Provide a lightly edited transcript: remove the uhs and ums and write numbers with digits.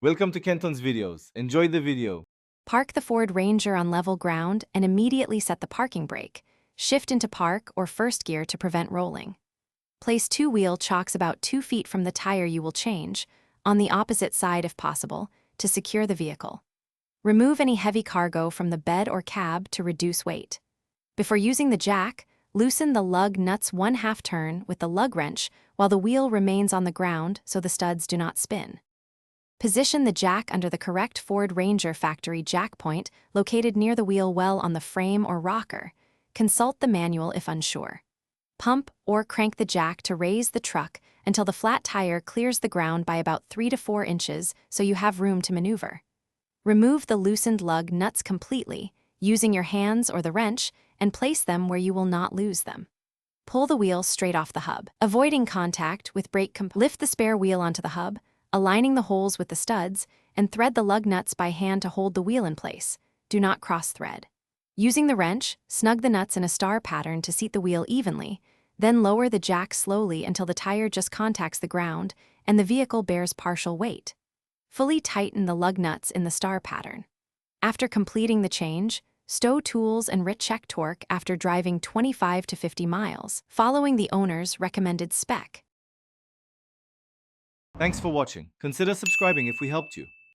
Welcome to Kenton's videos. Enjoy the video. Park the Ford Ranger on level ground and immediately set the parking brake. Shift into park or first gear to prevent rolling. Place two-wheel chocks about 2 feet from the tire you will change, on the opposite side if possible, to secure the vehicle. Remove any heavy cargo from the bed or cab to reduce weight. Before using the jack, loosen the lug nuts 1/2 turn with the lug wrench while the wheel remains on the ground so the studs do not spin. Position the jack under the correct Ford Ranger factory jack point located near the wheel well on the frame or rocker. Consult the manual if unsure. Pump or crank the jack to raise the truck until the flat tire clears the ground by about 3 to 4 inches so you have room to maneuver. Remove the loosened lug nuts completely, using your hands or the wrench, and place them where you will not lose them. Pull the wheel straight off the hub. Avoiding contact with brake lift the spare wheel onto the hub, aligning the holes with the studs, and thread the lug nuts by hand to hold the wheel in place. Do not cross-thread. Using the wrench, snug the nuts in a star pattern to seat the wheel evenly, then lower the jack slowly until the tire just contacts the ground and the vehicle bears partial weight. Fully tighten the lug nuts in the star pattern. After completing the change, stow tools and check torque after driving 25 to 50 miles, following the owner's recommended spec. Thanks for watching. Consider subscribing if we helped you.